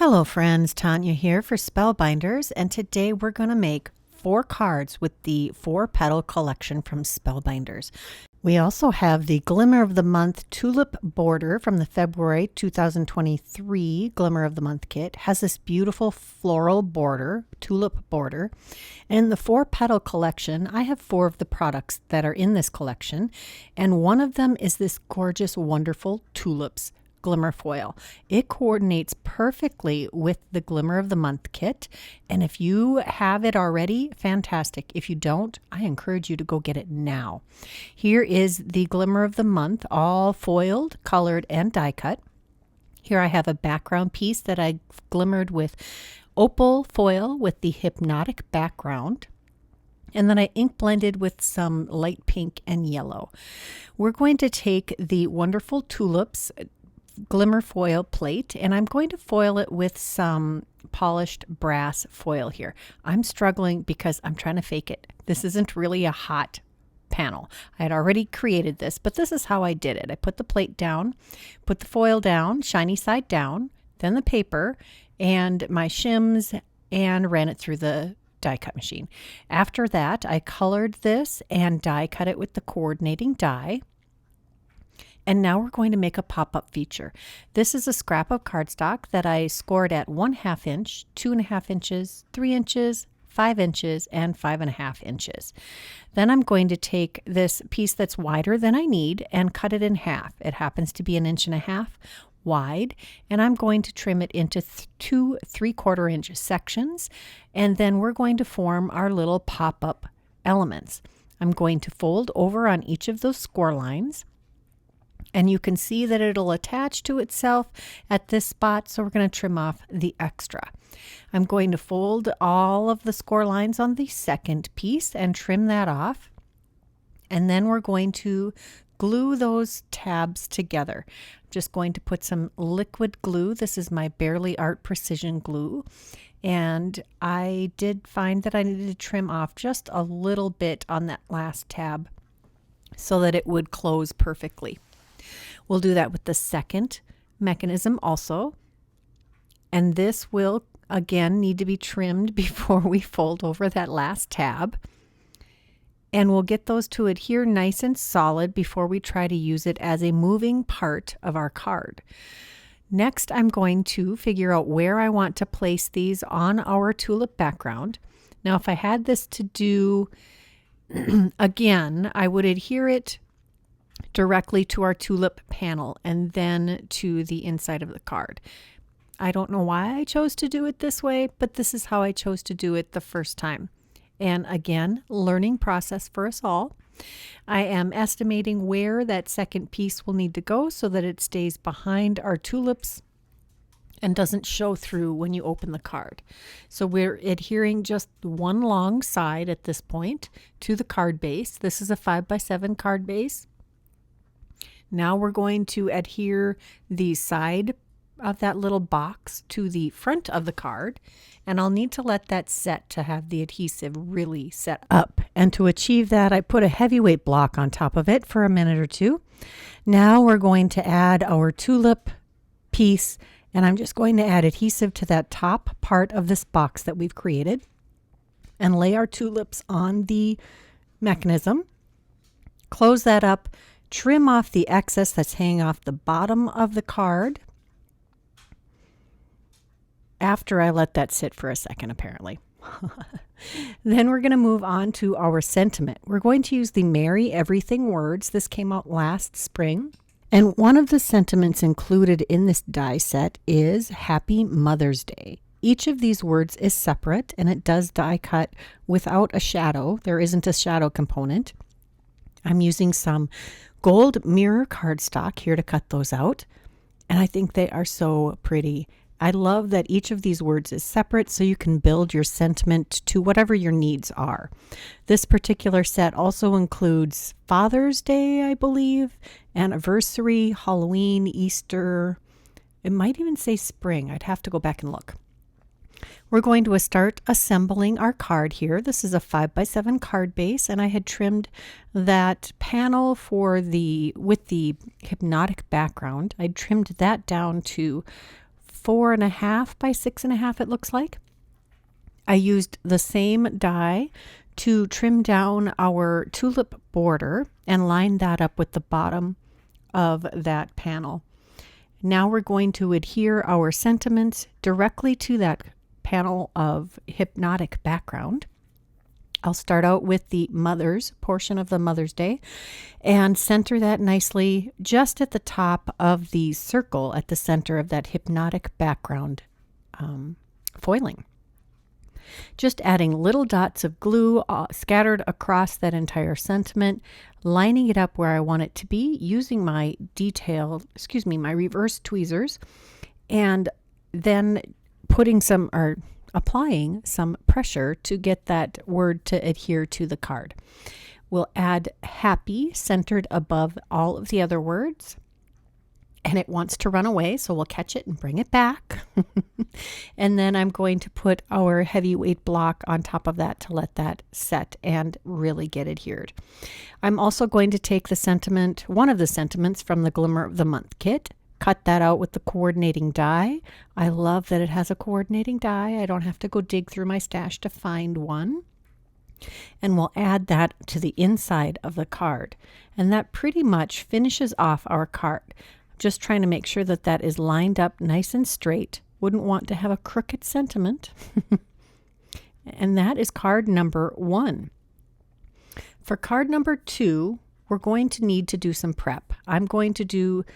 Hello friends, Tanya here for Spellbinders, and today we're going to make 4 cards with the 4 Petal collection from Spellbinders. We also have the Glimmer of the Month Tulip border from the February 2023 Glimmer of the Month kit. Has this beautiful floral border, tulip border. And in the 4 Petal collection, I have 4 of the products that are in this collection, and one of them is this gorgeous, wonderful Tulips Glimmer foil. It coordinates perfectly with the Glimmer of the Month kit, and if you have it already, fantastic. If you don't, I encourage you to go get it now. Here is the Glimmer of the Month, all foiled, colored, and die cut. Here I have a background piece that I glimmered with opal foil with the hypnotic background. And then I ink blended with some light pink and yellow. We're going to take the wonderful Tulips Glimmer foil plate, and I'm going to foil it with some polished brass foil here. I'm struggling because I'm trying to fake it. This isn't really a hot panel. I had already created this, but this is how I did it. I put the plate down, put the foil down, shiny side down, then the paper and my shims, and ran it through the die cut machine. After that, I colored this and die cut it with the coordinating die. And now we're going to make a pop-up feature. This is a scrap of cardstock that I scored at 1/2 inch, 2.5 inches, 3 inches, 5 inches, and 5.5 inches. Then I'm going to take this piece that's wider than I need and cut it in half. It happens to be 1.5 inches wide, and I'm going to trim it into 2 3/4 inch sections, and then we're going to form our little pop-up elements. I'm going to fold over on each of those score lines, and you can see that it'll attach to itself at this spot, so we're going to trim off the extra. I'm going to fold all of the score lines on the second piece and trim that off. And then we're going to glue those tabs together. I'm just going to put some liquid glue. This is my Barely Art Precision Glue. And I did find that I needed to trim off just a little bit on that last tab so that it would close perfectly. We'll do that with the second mechanism also. And this will, again, need to be trimmed before we fold over that last tab. And we'll get those to adhere nice and solid before we try to use it as a moving part of our card. Next, I'm going to figure out where I want to place these on our tulip background. Now, if I had this to do again, I would adhere it directly to our tulip panel and then to the inside of the card. I don't know why I chose to do it this way, but this is how I chose to do it the first time. And again, learning process for us all. I am estimating where that second piece will need to go so that it stays behind our tulips and doesn't show through when you open the card. So we're adhering just one long side at this point to the card base. This is a 5x7 card base. Now we're going to adhere the side of that little box to the front of the card, and I'll need to let that set to have the adhesive really set up. And to achieve that, I put a heavyweight block on top of it for a minute or two. Now we're going to add our tulip piece, and I'm just going to add adhesive to that top part of this box that we've created and lay our tulips on the mechanism. Close that up. Trim off the excess that's hanging off the bottom of the card after I let that sit for a second, apparently. Then we're going to move on to our sentiment. We're going to use the Merry Everything words. This came out last spring. And one of the sentiments included in this die set is Happy Mother's Day. Each of these words is separate, and it does die cut without a shadow. There isn't a shadow component. I'm using some gold mirror cardstock here to cut those out, and I think they are so pretty. I love that each of these words is separate so you can build your sentiment to whatever your needs are. This particular set also includes Father's Day, I believe, anniversary, Halloween, Easter. It might even say spring. I'd have to go back and look. We're going to start assembling our card here. This is a 5x7 card base, and I had trimmed that panel with the hypnotic background. I trimmed that down to 4.5 by 6.5, it looks like. I used the same die to trim down our tulip border and line that up with the bottom of that panel. Now we're going to adhere our sentiments directly to that panel of hypnotic background. I'll start out with the Mother's portion of the Mother's Day and center that nicely just at the top of the circle at the center of that hypnotic background foiling. Just adding little dots of glue scattered across that entire sentiment, lining it up where I want it to be using my my reverse tweezers, and then applying some pressure to get that word to adhere to the card. We'll add happy centered above all of the other words. And it wants to run away, so we'll catch it and bring it back. And then I'm going to put our heavyweight block on top of that to let that set and really get adhered. I'm also going to take one of the sentiments from the Glimmer of the Month kit, cut that out with the coordinating die. I love that it has a coordinating die. I don't have to go dig through my stash to find one. And we'll add that to the inside of the card. And that pretty much finishes off our card. Just trying to make sure that that is lined up nice and straight. Wouldn't want to have a crooked sentiment. And that is card number 1. For card number 2, we're going to need to do some prep. I'm going to do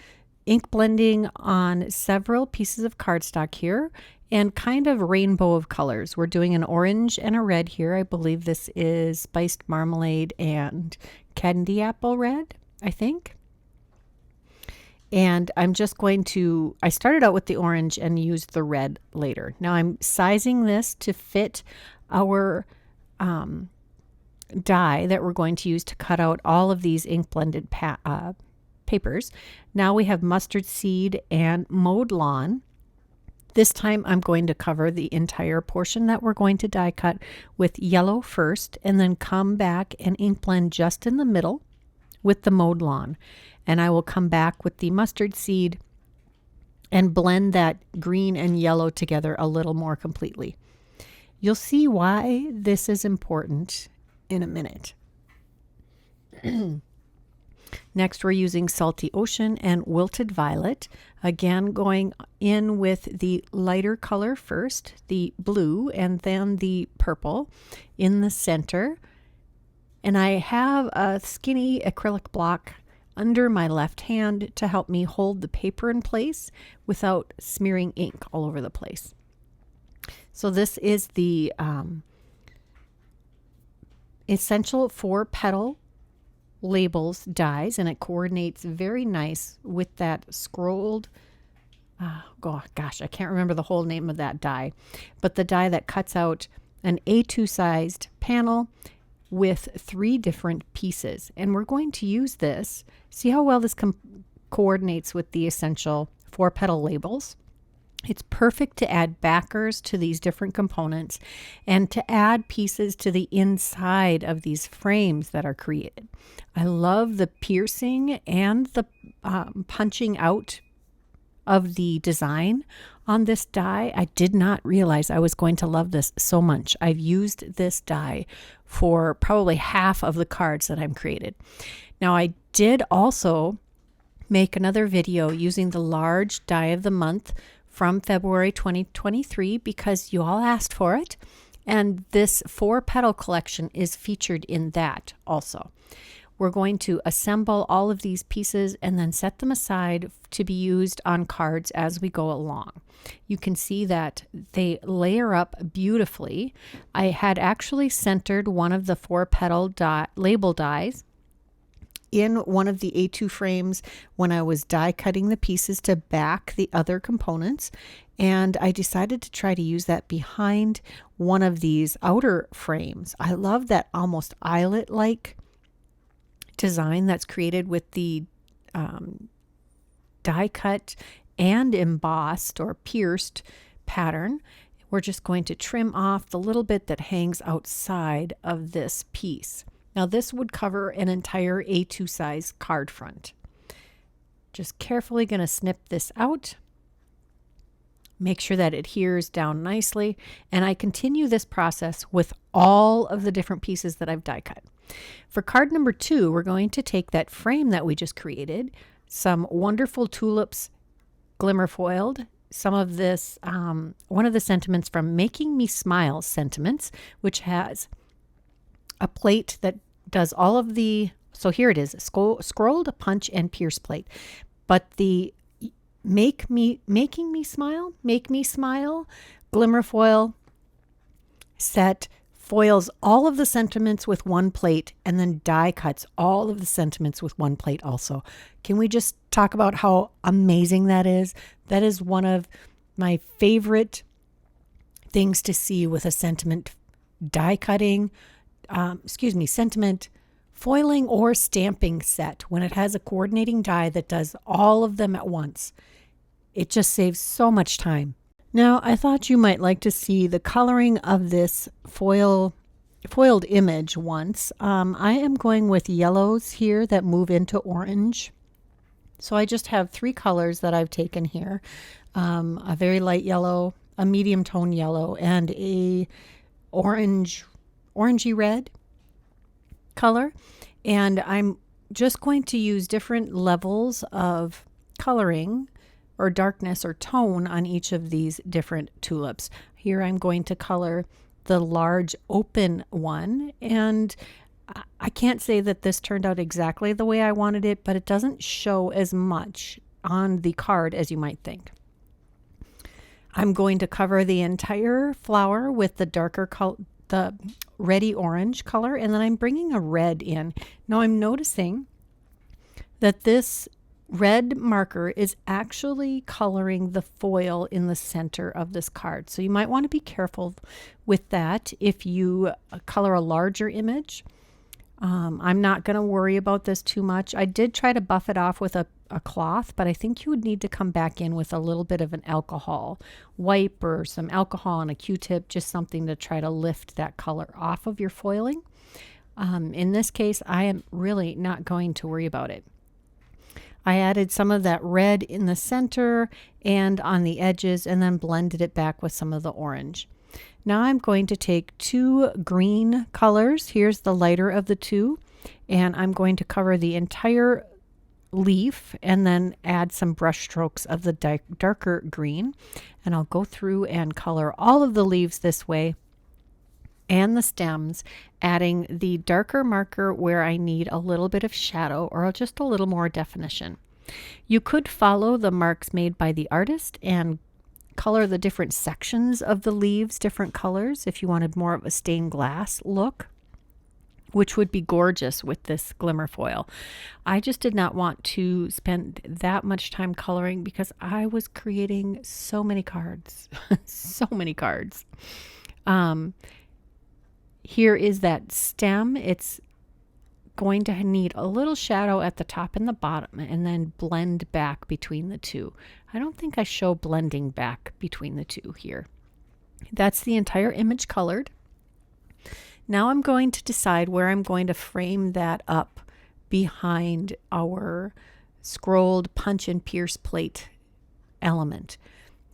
ink blending on several pieces of cardstock here and kind of rainbow of colors. We're doing an orange and a red here. I believe this is spiced marmalade and candy apple red, I think. And I'm just I started out with the orange and used the red later. Now I'm sizing this to fit our die that we're going to use to cut out all of these ink blended papers. Now we have mustard seed and mowed lawn. This time I'm going to cover the entire portion that we're going to die cut with yellow first, and then come back and ink blend just in the middle with the mowed lawn. And I will come back with the mustard seed and blend that green and yellow together a little more completely. You'll see why this is important in a minute. Next, we're using Salty Ocean and Wilted Violet. Again, going in with the lighter color first, the blue, and then the purple in the center. And I have a skinny acrylic block under my left hand to help me hold the paper in place without smearing ink all over the place. So this is the Essential 4 Petal Labels dies, and it coordinates very nice with that scrolled, gosh, I can't remember the whole name of that die, but the die that cuts out an A2 sized panel with 3 different pieces. And we're going to use this. See how well this coordinates with the Essential 4 Petal Labels? It's perfect to add backers to these different components and to add pieces to the inside of these frames that are created. I love the piercing and the punching out of the design on this die. I did not realize I was going to love this so much. I've used this die for probably half of the cards that I've created. Now, I did also make another video using the large die of the month from February 2023 because you all asked for it. And this 4 petal collection is featured in that also. We're going to assemble all of these pieces and then set them aside to be used on cards as we go along. You can see that they layer up beautifully. I had actually centered one of the 4 petal label dies in one of the A2 frames when I was die cutting the pieces to back the other components. And I decided to try to use that behind one of these outer frames. I love that almost eyelet-like design that's created with the die cut and embossed or pierced pattern. We're just going to trim off the little bit that hangs outside of this piece. Now this would cover an entire A2 size card front. Just carefully going to snip this out Make sure that it adheres down nicely. And I continue this process with all of the different pieces that I've die cut. For card number 2, we're going to take that frame that we just created, some wonderful tulips glimmer foiled, some of this, one of the sentiments from Making Me Smile sentiments, which has a plate that does all of the, so here it is, scrolled, punch, and pierce plate. But the Make Me Smile glimmer foil set foils all of the sentiments with one plate and then die cuts all of the sentiments with one plate also. Can we just talk about how amazing that is? That is one of my favorite things to see with a sentiment die cutting, sentiment foiling or stamping set, when it has a coordinating die that does all of them at once. It just saves so much time. Now, I thought you might like to see the coloring of this foiled image once. I am going with yellows here that move into orange. So I just have 3 colors that I've taken here. A very light yellow, a medium tone yellow, and a orangey red color. And I'm just going to use different levels of coloring or darkness or tone on each of these different tulips. Here I'm going to color the large open one, and I can't say that this turned out exactly the way I wanted it, but it doesn't show as much on the card as you might think. I'm going to cover the entire flower with the darker color, the reddy orange color, and then I'm bringing a red in. Now I'm noticing that this red marker is actually coloring the foil in the center of this card. So you might want to be careful with that if you color a larger image. I'm not going to worry about this too much. I did try to buff it off with a cloth, but I think you would need to come back in with a little bit of an alcohol wipe or some alcohol and a Q-tip, just something to try to lift that color off of your foiling. In this case, I am really not going to worry about it. I added some of that red in the center and on the edges, and then blended it back with some of the orange. Now I'm going to take 2 green colors. Here's the lighter of the 2, and I'm going to cover the entire leaf and then add some brush strokes of the darker green. And I'll go through and color all of the leaves this way and the stems, adding the darker marker where I need a little bit of shadow or just a little more definition. You could follow the marks made by the artist and color the different sections of the leaves different colors if you wanted more of a stained glass look, which would be gorgeous with this glimmer foil. I just did not want to spend that much time coloring because I was creating so many cards. So many cards. Here is that stem. It's going to need a little shadow at the top and the bottom, and then blend back between the two. I don't think I show blending back between the two here. That's the entire image colored. Now I'm going to decide where I'm going to frame that up behind our scrolled punch and pierce plate element.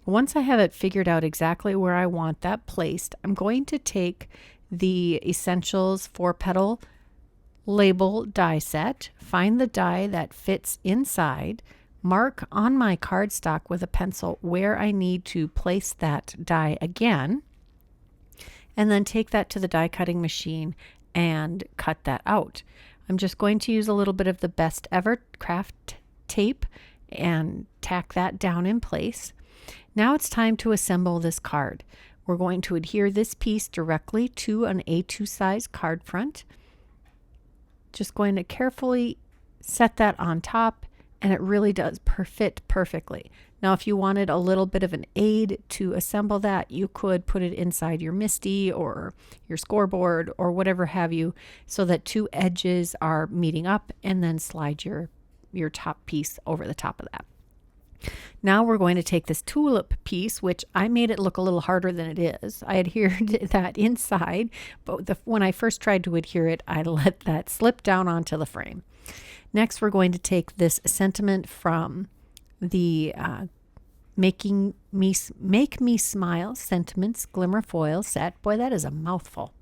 Once I have it figured out exactly where I want that placed, I'm going to take the Essentials 4 Petal label die set, find the die that fits inside, mark on my cardstock with a pencil where I need to place that die again, and then take that to the die cutting machine and cut that out. I'm just going to use a little bit of the Best Ever craft tape and tack that down in place. Now it's time to assemble this card. We're going to adhere this piece directly to an A2 size card front. Just going to carefully set that on top, and it really does fit perfectly. Now, if you wanted a little bit of an aid to assemble that, you could put it inside your MISTI or your scoreboard or whatever have you, so that 2 edges are meeting up, and then slide your top piece over the top of that. Now we're going to take this tulip piece, which I made it look a little harder than it is. I adhered that inside, but when I first tried to adhere it, I let that slip down onto the frame. Next, we're going to take this sentiment from the Make Me Smile Sentiments Glimmer Foil Set. Boy, that is a mouthful.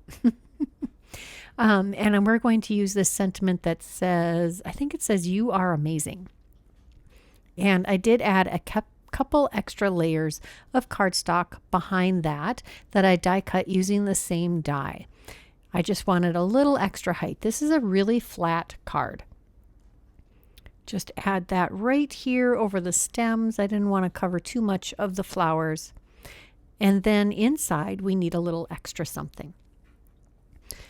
And we're going to use this sentiment that says, I think it says, "You are amazing." And I did add a couple extra layers of cardstock behind that I die cut using the same die. I just wanted a little extra height. This is a really flat card. Just add that right here over the stems. I didn't want to cover too much of the flowers. And then inside we need a little extra something.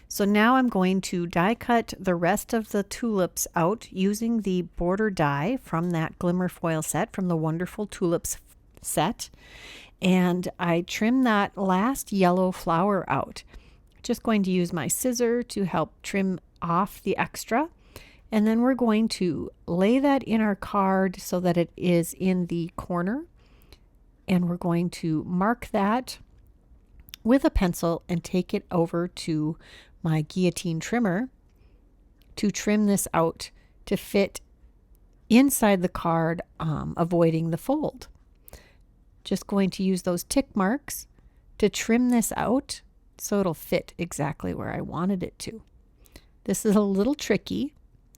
So now I'm going to die cut the rest of the tulips out using the border die from that Glimmer foil set, from the Wonderful Tulips set. And I trim that last yellow flower out. Just going to use my scissor to help trim off the extra. And then we're going to lay that in our card so that it is in the corner. And we're going to mark that with a pencil and take it over to my guillotine trimmer to trim this out to fit inside the card, avoiding the fold. Just going to use those tick marks to trim this out so it'll fit exactly where I wanted it to. This is a little tricky.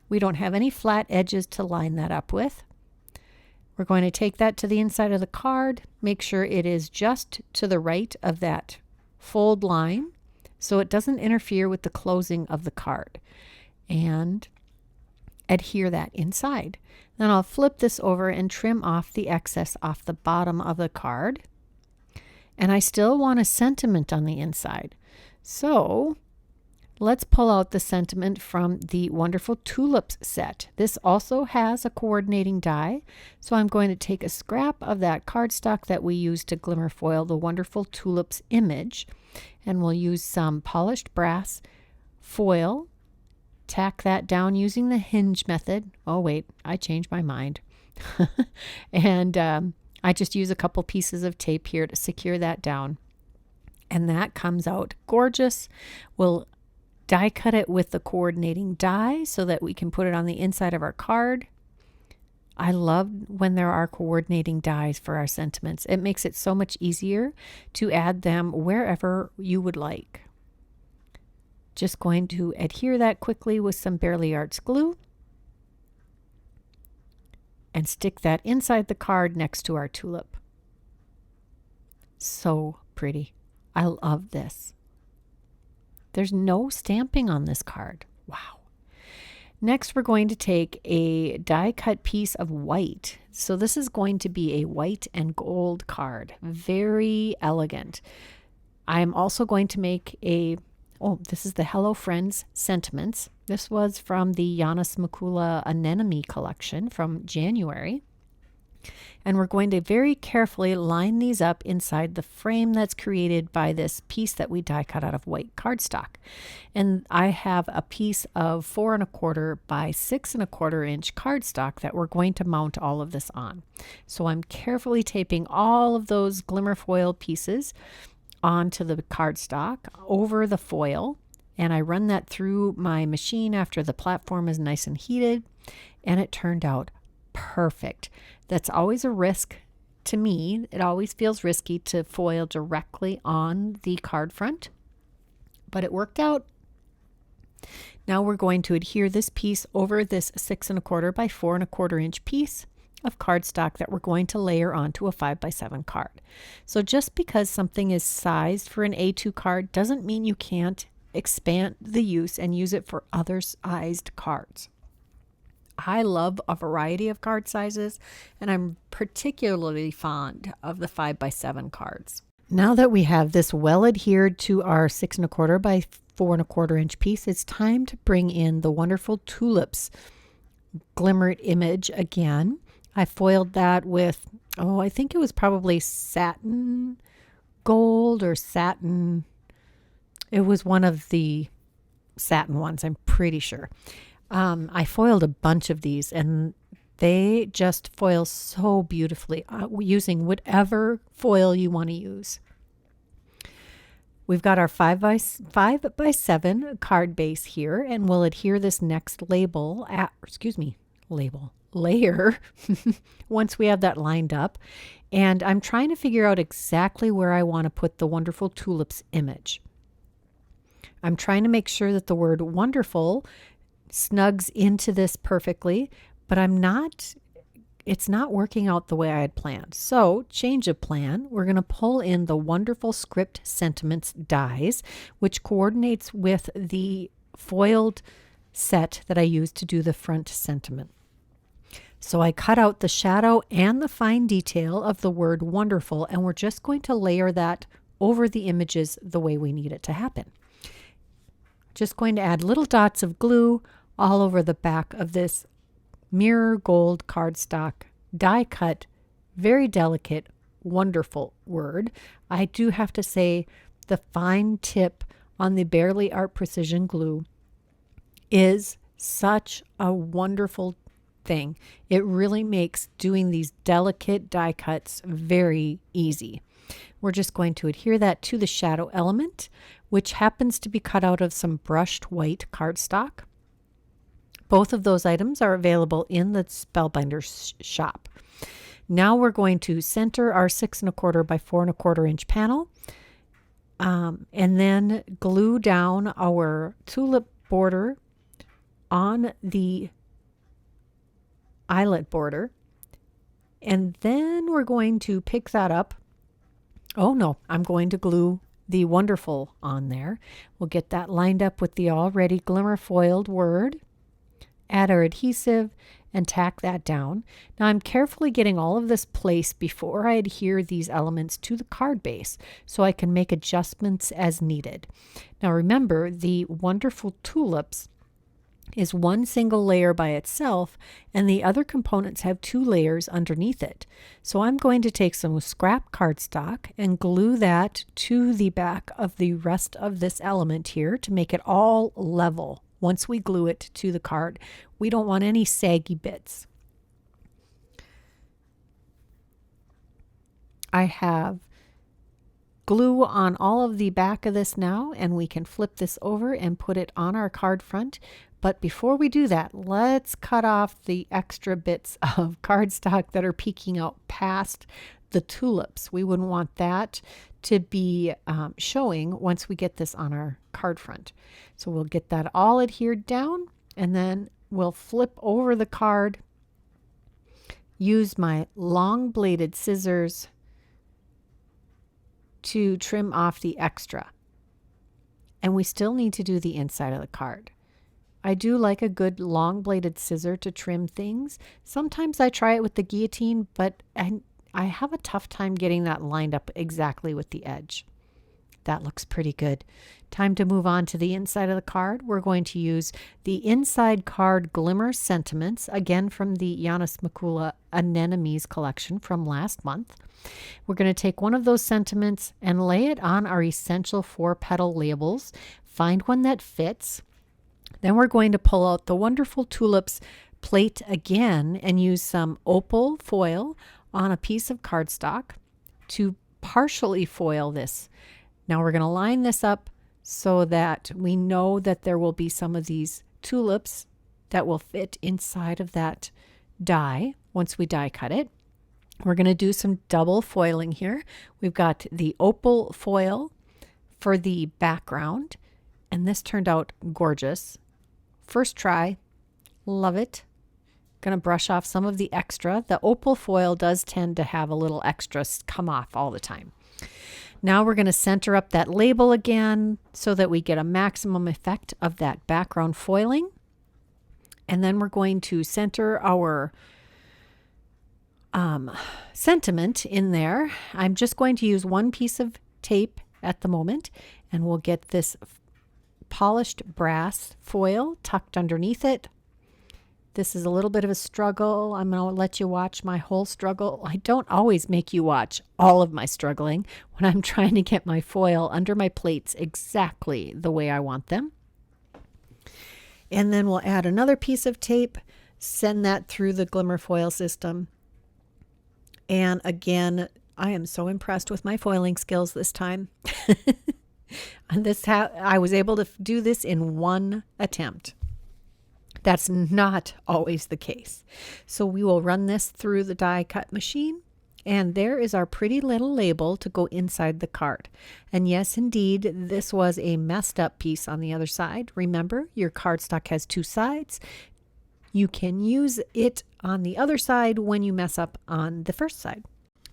We don't have any flat edges to line that up with. We're going to take that to the inside of the card, make sure it is just to the right of that fold line so it doesn't interfere with the closing of the card, and adhere that inside. Then I'll flip this over and trim off the excess off the bottom of the card. And I still want a sentiment on the inside. So let's pull out the sentiment from the Wonderful Tulips set. This also has a coordinating die. So I'm going to take a scrap of that cardstock that we used to glimmer foil the Wonderful Tulips image. And we'll use some polished brass foil, tack that down using the hinge method. Oh wait, I changed my mind. And I just use a couple pieces of tape here to secure that down. And that comes out gorgeous. We'll die cut it with the coordinating die so that we can put it on the inside of our card. I love when there are coordinating dies for our sentiments. It makes it so much easier to add them wherever you would like. Just going to adhere that quickly with some Bearly Arts glue and stick that inside the card next to our tulip. So pretty. I love this. There's no stamping on this card. Wow. Next, we're going to take a die cut piece of white. So this is going to be a white and gold card. Very elegant. I'm also going to make this is the Hello Friends Sentiments. This was from the Yana Smakula Anemone collection from January. And we're going to very carefully line these up inside the frame that's created by this piece that we die cut out of white cardstock. And I have a piece of 4 1/4 by 6 1/4 inch cardstock that we're going to mount all of this on. So I'm carefully taping all of those glimmer foil pieces onto the cardstock over the foil. And I run that through my machine after the platform is nice and heated. And it turned out perfect. That's always a risk to me. It always feels risky to foil directly on the card front, but it worked out. Now we're going to adhere this piece over this 6 1/4 by 4 1/4 inch piece of cardstock that we're going to layer onto a 5x7 card. So just because something is sized for an A2 card doesn't mean you can't expand the use and use it for other sized cards. I love a variety of card sizes, and I'm particularly fond of the 5x7 cards. Now that we have this well adhered to our 6 1/4 by 4 1/4 inch piece, it's time to bring in the Wonderful Tulips glimmered image again. I foiled that with, I think it was probably satin gold or satin. It was one of the satin ones, I'm pretty sure. I foiled a bunch of these and they just foil so beautifully using whatever foil you want to use. We've got our 5x7 card base here, and we'll adhere this next label, layer once we have that lined up. And I'm trying to figure out exactly where I want to put the wonderful tulips image. I'm trying to make sure that the word wonderful snugs into this perfectly, but it's not working out the way I had planned. So change of plan, we're going to pull in the wonderful script sentiments dies, which coordinates with the foiled set that I used to do the front sentiment. So I cut out the shadow and the fine detail of the word wonderful, and we're just going to layer that over the images the way we need it to happen. Just going to add little dots of glue all over the back of this mirror gold cardstock, die cut, very delicate, wonderful word. I do have to say the fine tip on the Barely Art Precision glue is such a wonderful thing. It really makes doing these delicate die cuts very easy. We're just going to adhere that to the shadow element, which happens to be cut out of some brushed white cardstock. Both of those items are available in the Spellbinders shop. Now we're going to center our 6 1/4 by 4 1/4 inch panel, and then glue down our tulip border on the eyelet border. And then we're going to pick that up. Oh no, I'm going to glue the wonderful on there. We'll get that lined up with the already glimmer foiled word. Add our adhesive and tack that down. Now I'm carefully getting all of this placed before I adhere these elements to the card base so I can make adjustments as needed. Now remember, the wonderful tulips is one single layer by itself, and the other components have 2 layers underneath it. So I'm going to take some scrap cardstock and glue that to the back of the rest of this element here to make it all level. Once we glue it to the card, we don't want any saggy bits. I have glue on all of the back of this now, and we can flip this over and put it on our card front. But before we do that, let's cut off the extra bits of cardstock that are peeking out past the tulips. We wouldn't want that to be showing once we get this on our card front. So we'll get that all adhered down, and then we'll flip over the card, use my long bladed scissors to trim off the extra. And we still need to do the inside of the card. I do like a good long bladed scissor to trim things. Sometimes I try it with the guillotine, but I have a tough time getting that lined up exactly with the edge. That looks pretty good. Time to move on to the inside of the card. We're going to use the inside card Glimmer sentiments, again from the Yana Smakula Anemones collection from last month. We're going to take one of those sentiments and lay it on our essential 4 petal labels. Find one that fits. Then we're going to pull out the wonderful tulips plate again and use some opal foil on a piece of cardstock to partially foil this. Now we're going to line this up so that we know that there will be some of these tulips that will fit inside of that die once we die cut it. We're going to do some double foiling here. We've got the opal foil for the background, and this turned out gorgeous. First try, love it. Going to brush off some of the extra. The opal foil does tend to have a little extra come off all the time. Now we're going to center up that label again so that we get a maximum effect of that background foiling. And then we're going to center our sentiment in there. I'm just going to use one piece of tape at the moment, and we'll get this polished brass foil tucked underneath it. This is a little bit of a struggle. I'm going to let you watch my whole struggle. I don't always make you watch all of my struggling when I'm trying to get my foil under my plates exactly the way I want them. And then we'll add another piece of tape, send that through the Glimmer foil system. And again, I am so impressed with my foiling skills this time. And I was able to do this in one attempt. That's not always the case. So we will run this through the die cut machine, and there is our pretty little label to go inside the card. And yes, indeed, this was a messed up piece on the other side. Remember, your cardstock has two sides. You can use it on the other side when you mess up on the first side.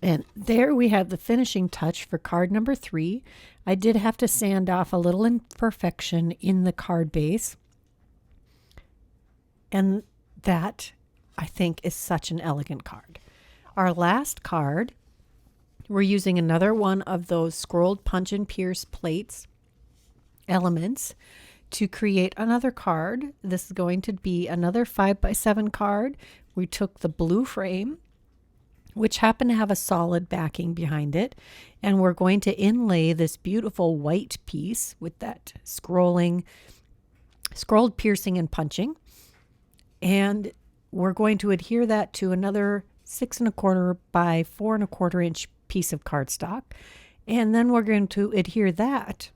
And there we have the finishing touch for card number 3. I did have to sand off a little imperfection in the card base. And that, I think, is such an elegant card. Our last card, we're using another one of those scrolled punch and pierce plates elements to create another card. This is going to be another 5x7 card. We took the blue frame, which happened to have a solid backing behind it, and we're going to inlay this beautiful white piece with that scrolled piercing and punching. And we're going to adhere that to another 6 1/4 by 4 1/4 inch piece of cardstock. And then we're going to adhere that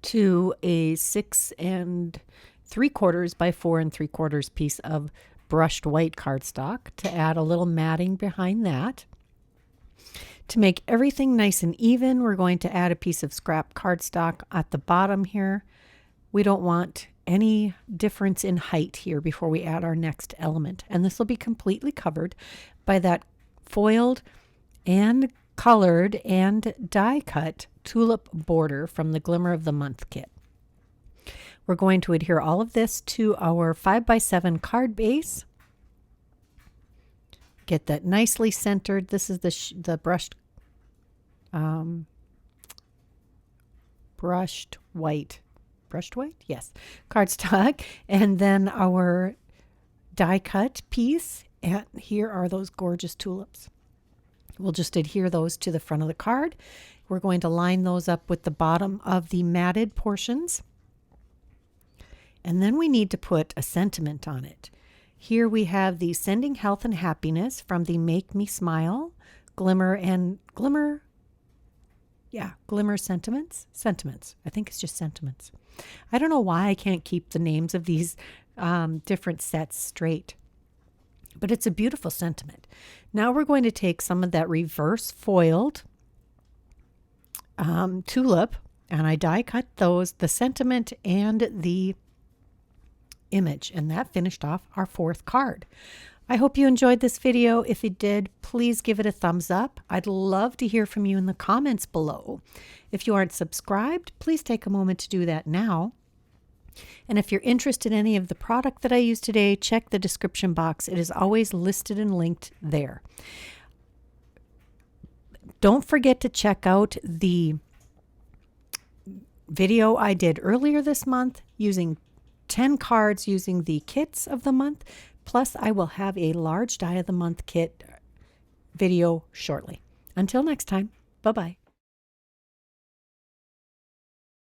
to a 6 3/4 by 4 3/4 piece of brushed white cardstock to add a little matting behind that. To make everything nice and even, we're going to add a piece of scrap cardstock at the bottom here. We don't want any difference in height here before we add our next element. And this will be completely covered by that foiled and colored and die cut tulip border from the Glimmer of the Month kit. We're going to adhere all of this to our 5x7 card base. Get that nicely centered. This is the brushed white. Brushed white? Yes. Cardstock. And then our die cut piece. And here are those gorgeous tulips. We'll just adhere those to the front of the card. We're going to line those up with the bottom of the matted portions. And then we need to put a sentiment on it. Here we have the Sending Health and Happiness from the Make Me Smile Glimmer Sentiments. I think it's just Sentiments. I don't know why I can't keep the names of these different sets straight, but it's a beautiful sentiment. Now we're going to take some of that reverse foiled tulip, and I die cut those, the sentiment and the image, and that finished off our 4th card. I hope you enjoyed this video. If you did, please give it a thumbs up. I'd love to hear from you in the comments below. If you aren't subscribed, please take a moment to do that now. And if you're interested in any of the product that I used today, check the description box. It is always listed and linked there. Don't forget to check out the video I did earlier this month using 10 cards using the kits of the month. Plus, I will have a large die of the month kit video shortly. Until next time, bye-bye.